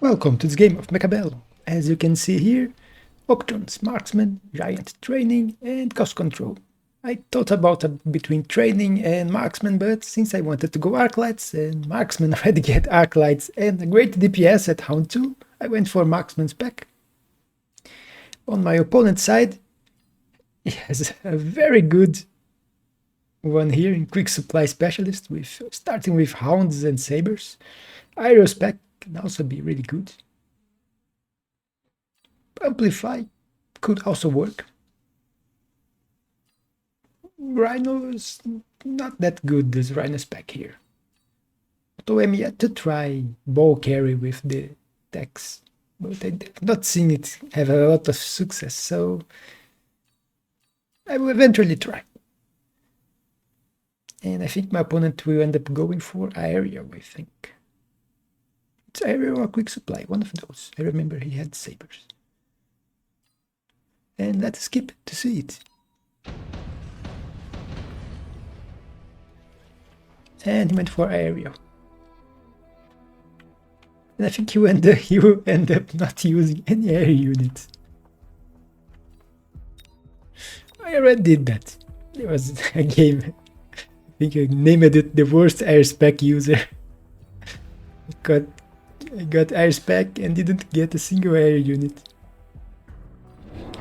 Welcome to this game of Mechabellum. As you can see here, options, marksman, giant training and cost control. I thought about between training and marksman, but since I wanted to go Arclights and marksman already get Arclights and a great DPS at Hound 2, I went for marksman's pack. On my opponent's side, he has a very good one here in quick supply specialist, starting with hounds and sabers. Iro's pack can also be really good. Amplify could also work. Rhino is not that good, this Rhino's pack here. Although I'm yet to try ball carry with the decks, but I've not seen it have a lot of success, so I will eventually try. And I think my opponent will end up going for Aerial, I think. It's Aerial or Quick Supply, one of those. I remember he had sabers. And let's skip to see it. And he went for Aerial. And I think you end up not using any air units. I already did that. There was a game, I think I named it the worst air spec user. I got air spec and didn't get a single air unit.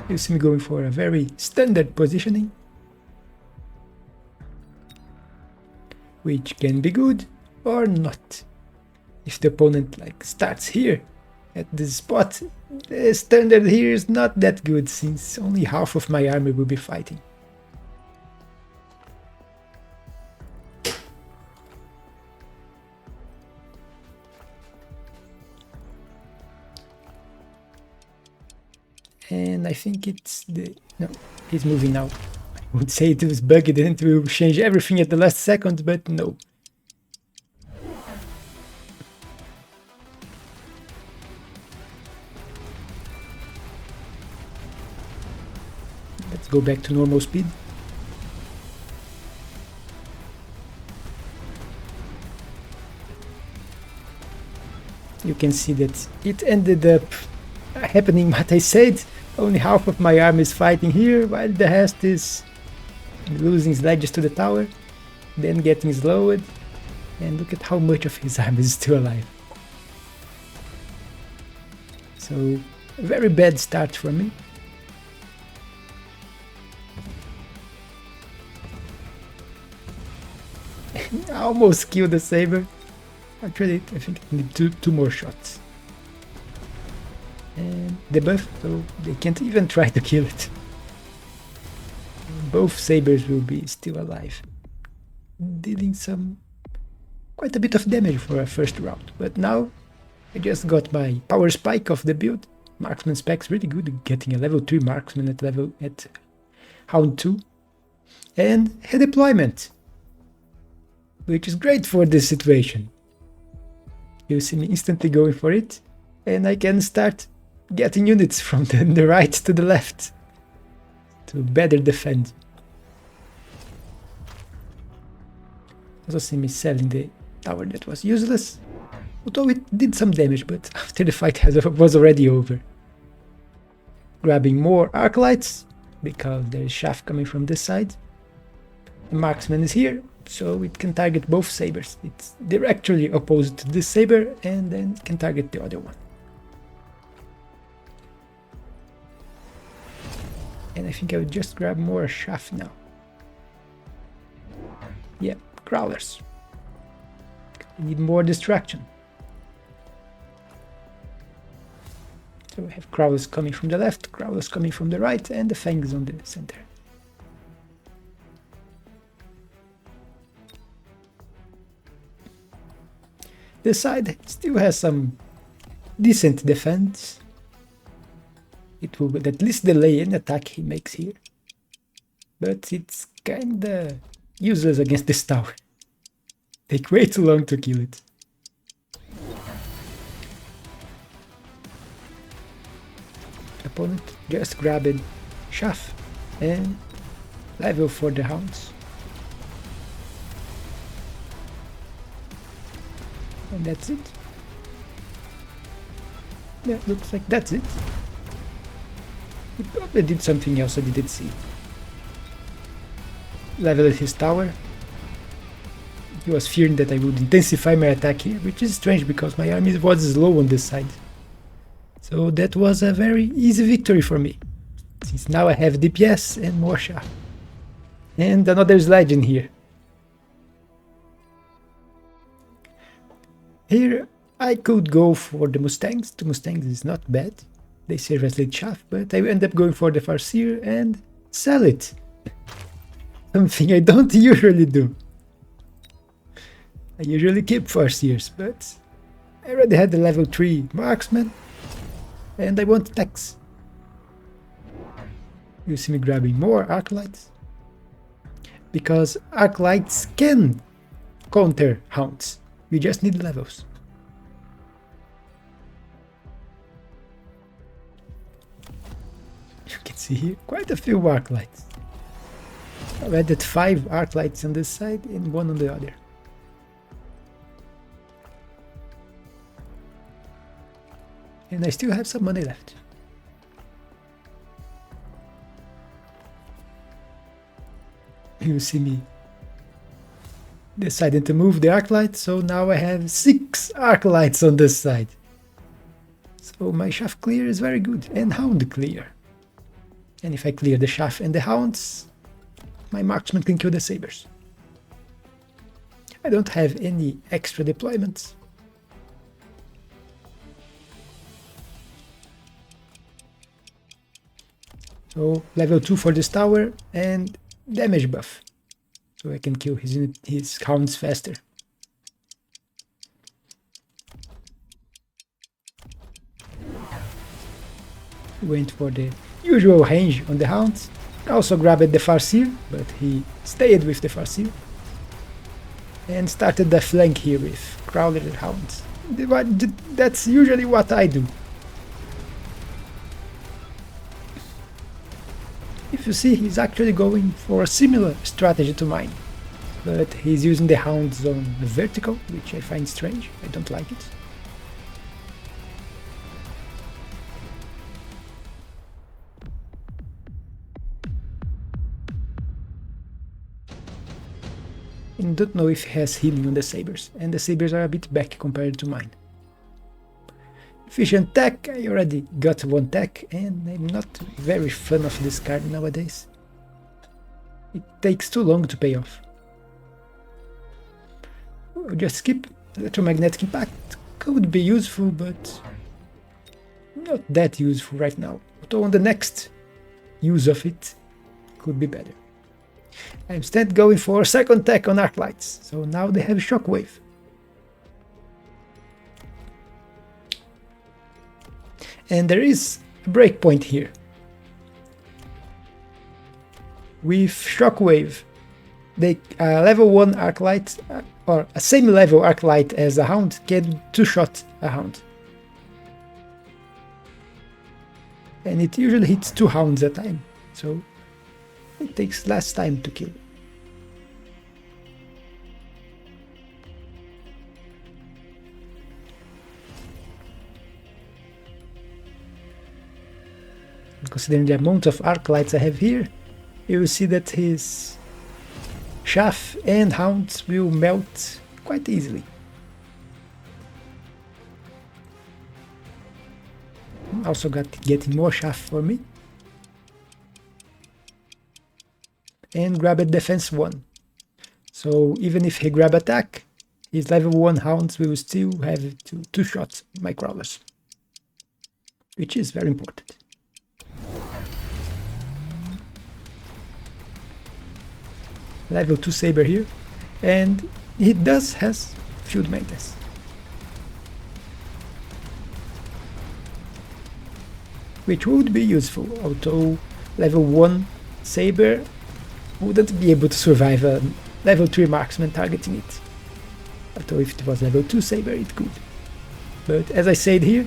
You see me going for a very standard positioning, which can be good or not. If the opponent starts here at this spot, the standard here is not that good since only half of my army will be fighting. And I think no, he's moving now. I would say it was bugged and it will change everything at the last second, but no. Let's go back to normal speed. You can see that it ended up happening what I said. Only half of my army is fighting here, while the rest is losing sledges to the tower, then getting slowed, and look at how much of his army is still alive. So, a very bad start for me. I almost killed the saber. Actually, I think I need two more shots. And debuff, so they can't even try to kill it. Both sabers will be still alive, dealing quite a bit of damage for a first round. But now I just got my power spike of the build. Marksman spec's really good, getting a level 3 marksman at Hound 2, and a deployment, which is great for this situation. You see me instantly going for it, and I can start getting units from the right to the left to better defend. Also see me selling the tower that was useless, although it did some damage, but after the fight was already over. Grabbing more Arclights, because there is shaft coming from this side. The marksman is here, so it can target both sabers. It's directly opposed to this saber, and then it can target the other one. And I think I would just grab more shaft now. Yeah, crawlers. I need more distraction. So we have crawlers coming from the left, crawlers coming from the right, and the fangs on the center. This side still has some decent defense. It will at least delay any attack he makes here, but it's kinda useless against this tower. Take way too long to kill it. Opponent just grabbed shaft and level for the hounds. And that's it. Yeah, looks like that's it. He probably did something else I didn't see. Leveled his tower. He was fearing that I would intensify my attack here, which is strange because my army was slow on this side. So that was a very easy victory for me, since now I have DPS and more shaft. And another legend here. Here I could go for the Mustangs. The Mustangs is not bad. They serve as lead shaft, but I end up going for the Farseer and sell it. Something I don't usually do. I usually keep Farseers, but I already had the level 3 marksman and I want attacks. You see me grabbing more Arclights, because Arclights can counter Hounds. You just need levels. You can see here quite a few Arclights. I've added 5 Arclights on this side and 1 on the other. And I still have some money left. You see me deciding to move the Arclight, so now I have 6 Arclights on this side. So my shaft clear is very good, and Hound clear. And if I clear the shaft and the Hounds, my marksman can kill the Sabers. I don't have any extra deployments. So level 2 for this tower and damage buff, so I can kill his Hounds faster. Went for the usual range on the Hounds. Also grabbed the Farseer, but he stayed with the Farseer. And started the flank here with Crawler and Hounds. That's usually what I do. If you see, he's actually going for a similar strategy to mine, but he's using the Hounds on the vertical, which I find strange. I don't like it. And don't know if he has healing on the Sabers, and the Sabers are a bit back compared to mine. Efficient tech, I already got 1 tech, and I'm not very fan of this card nowadays. It takes too long to pay off. I'll just skip. Electromagnetic impact could be useful, but not that useful right now. Although on the next use of it could be better. I'm instead going for second tech on Arclights, so now they have Shockwave. And there is a breakpoint here. With Shockwave, they level 1 Arclight, or a same level Arclight as a Hound, can 2-shot a Hound. And it usually hits 2 Hounds at a time, so it takes less time to kill. Considering the amount of Arclights I have here, you will see that his shaft and Hounds will melt quite easily. Also getting more shaft for me. And grab at defense 1. So even if he grab attack, his level 1 Hounds will still have to 2-shot my Crawlers, which is very important. Level 2 Saber here, and he does has field maintenance. Which would be useful, although level 1 Saber wouldn't be able to survive a level 3 marksman targeting it. Although if it was level 2 Saber it could. But as I said here,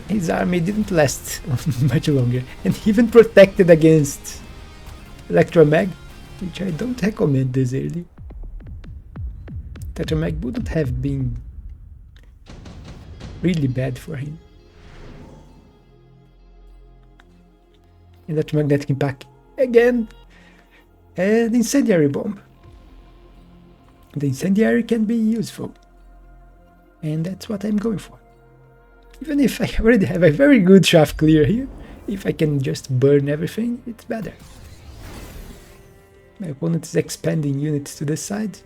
his army didn't last much longer, and even protected against Electromag, which I don't recommend this early. Electromag wouldn't have been really bad for him. Electromagnetic impact again, and incendiary bomb. The incendiary can be useful, and that's what I'm going for. Even if I already have a very good shaft clear here, if I can just burn everything, it's better. My opponent is expanding units to the side.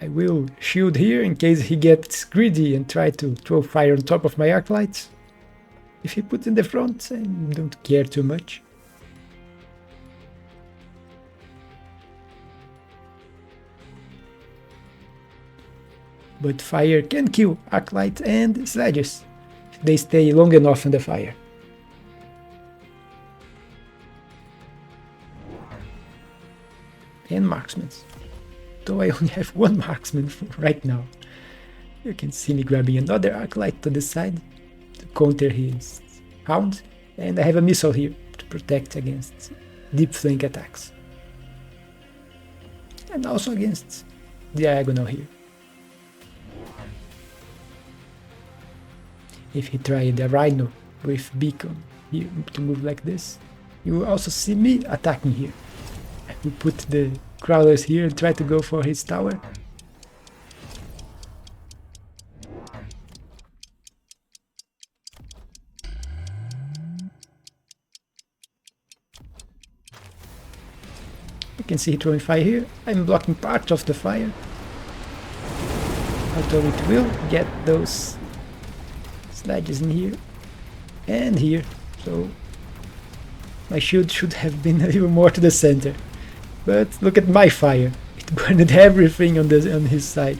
I will shield here in case he gets greedy and try to throw fire on top of my Arclights. If he puts in the front, I don't care too much. But fire can kill Arclights and sledges if they stay long enough in the fire. And marksmen. Though I only have one marksman right now. You can see me grabbing another Arclight to the side to counter his hound, and I have a missile here to protect against deep flank attacks. And also against diagonal here. If he tried a rhino with beacon here to move like this, you will also see me attacking here. I will put the crawlers here and try to go for his tower. You can see he throwing fire here. I'm blocking part of the fire. Although it will get those sledges in here and here, so my shield should have been a little more to the center. But look at my fire, it burned everything on his side.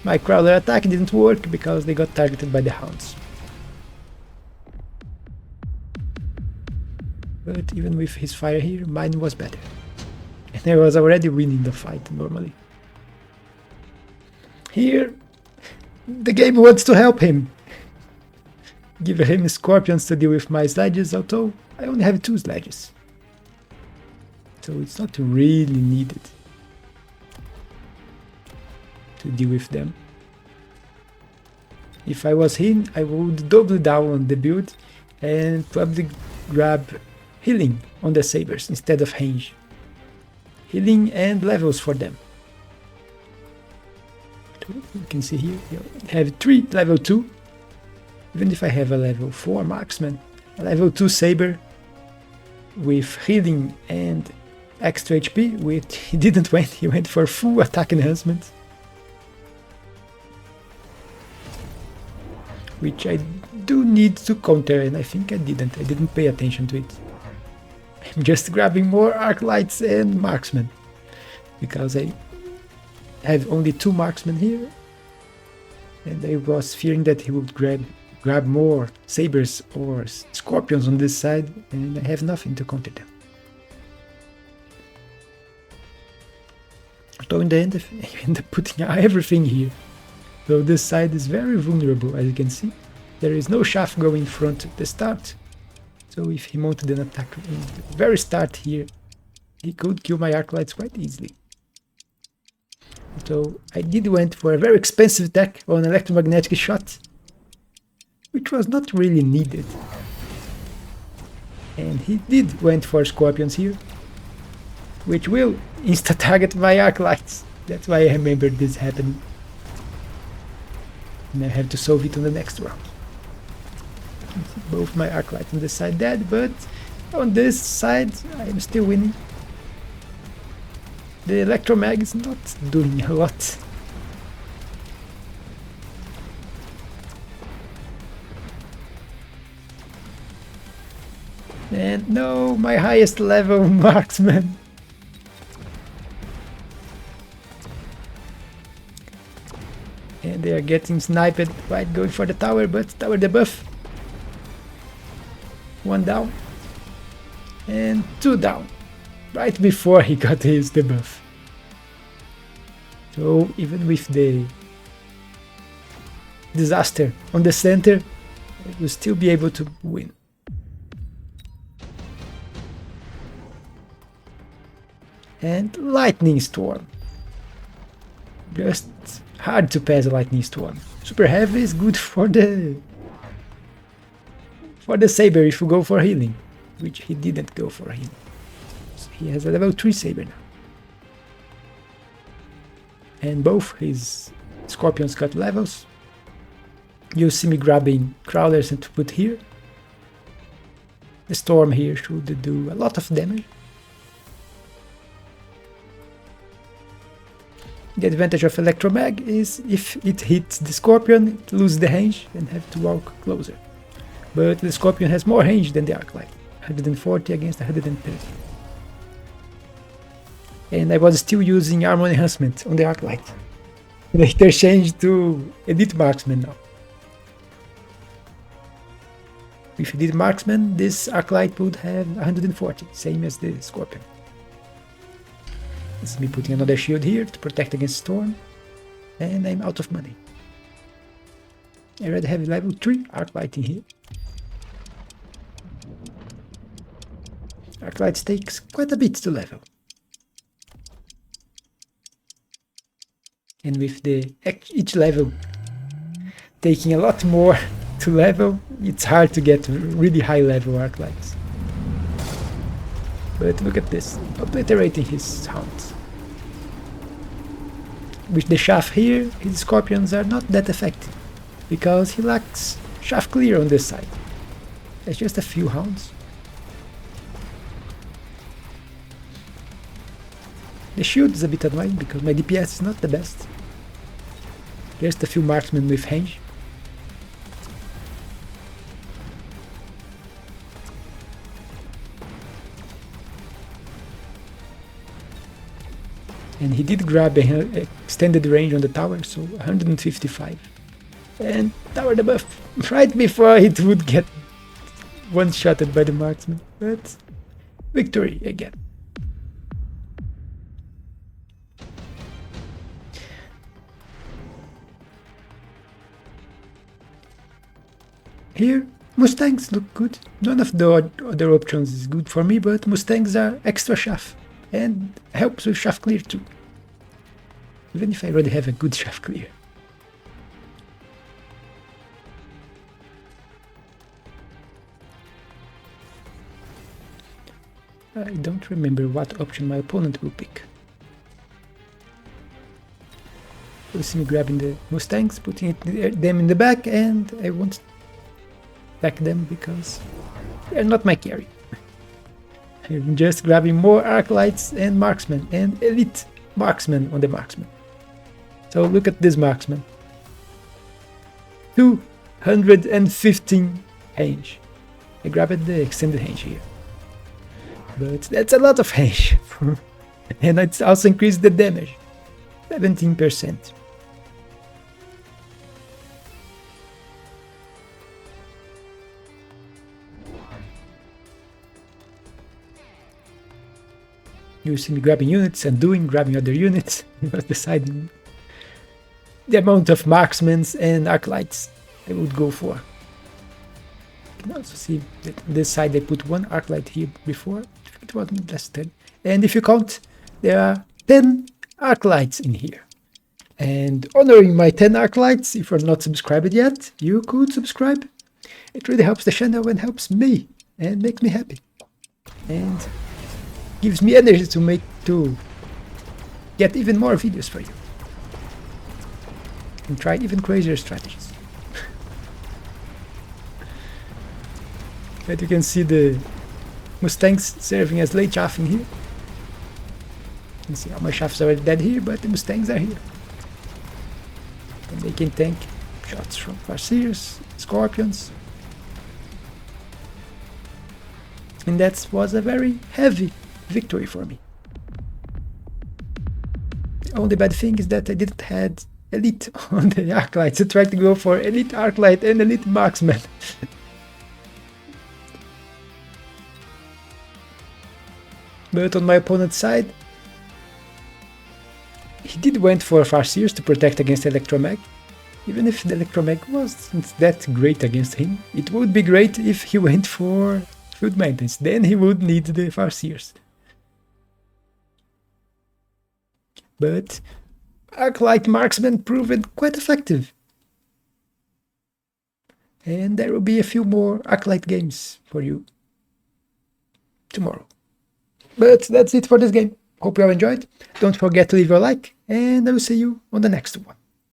My crawler attack didn't work because they got targeted by the hounds. But even with his fire here, mine was better. And I was already winning the fight normally. Here, the game wants to help him. Give him scorpions to deal with my sledges, although I only have 2 sledges. So it's not really needed to deal with them. If I was him, I would double down on the build and probably grab healing on the sabers instead of range. Healing and levels for them. You can see here, I have 3 level 2. Even if I have a level 4 marksman, a level 2 saber with healing and extra HP, which he didn't went, he went for full attack enhancement. Which I do need to counter, and I think I didn't pay attention to it. I'm just grabbing more Arclights and marksmen, because I have only 2 marksmen here, and I was fearing that he would grab more sabers or scorpions on this side, and I have nothing to counter them. So in the end, I end up putting everything here. So this side is very vulnerable, as you can see. There is no shaft going in front at the start. So if he mounted an attack in the very start here, he could kill my Arclights quite easily. So I did went for a very expensive attack on electromagnetic shot, which was not really needed. And he did went for scorpions here, which will insta-target my Arclights. That's why I remember this happening. And I have to solve it on the next round. Both my Arclights on this side dead, but on this side I'm still winning. The electromag is not doing a lot. And no, my highest level marksman. And they are getting sniped right going for the tower, but tower debuff. 1 down. And 2 down. Right before he got his debuff. So even with the disaster on the center, I will still be able to win. And lightning storm. Just hard to pass a lightning storm. Super heavy is good for the saber if you go for healing, which he didn't go for healing. So he has a level 3 saber now. And both his scorpions got levels. You see me grabbing crawlers and to put here. The storm here should do a lot of damage. The advantage of Electromag is if it hits the Scorpion, it loses the range and have to walk closer. But the Scorpion has more range than the Arclight, 140 against 130. And I was still using Armor Enhancement on the Arclight. Later changed to Elite Marksman now. If you did Marksman, this Arclight would have 140, same as the Scorpion. This is me putting another shield here to protect against storm, and I'm out of money. I already have level 3 Arclight in here. Arclight takes quite a bit to level. And with each level taking a lot more to level, it's hard to get really high level Arclights. But look at this, obliterating his hounds. With the shaft here, his scorpions are not that effective, because he lacks shaft clear on this side. There's just a few hounds. The shield is a bit annoying because my DPS is not the best. Just a few marksmen with range. And he did grab an extended range on the tower, so 155. And tower debuff right before it would get one-shotted by the marksman. But victory again. Here, Mustangs look good. None of the other options is good for me, but Mustangs are extra shaft and helps with shaft clear too. Even if I already have a good shaft clear. I don't remember what option my opponent will pick. You'll see me grabbing the Mustangs, putting them in the back, and I won't attack them because they're not my carry. I'm just grabbing more Arclights and Marksmen and Elite Marksmen on the Marksman. So look at this Marksman. 215 range. I grabbed the extended range here. But that's a lot of range. And it's also increased the damage. 17%. You see me grabbing units and grabbing other units. I was deciding the amount of marksmen and Arclights I would go for. You can also see that on this side I put one Arclight here before. It was less 10. And if you count, there are 10 Arclights in here. And honoring my 10 Arclights, if you're not subscribed yet, you could subscribe. It really helps the channel and helps me and makes me happy. And gives me energy to get even more videos for you and try even crazier strategies. But you can see the Mustangs serving as late chaffing here. You can see how my shafts are dead here, but the Mustangs are here. And they can tank shots from Farseers, Scorpions. And that was a very heavy victory for me. The only bad thing is that I didn't have Elite on the Arclights. I tried to go for Elite Arclight and Elite Marksman. But on my opponent's side, he did went for Farseers to protect against Electromag. Even if the Electromag wasn't that great against him, it would be great if he went for Field Maintenance. Then he would need the Farseers. But Arclight marksman proved quite effective. And there will be a few more Arclight games for you tomorrow. But that's it for this game. Hope you have enjoyed. Don't forget to leave a like, and I will see you on the next one.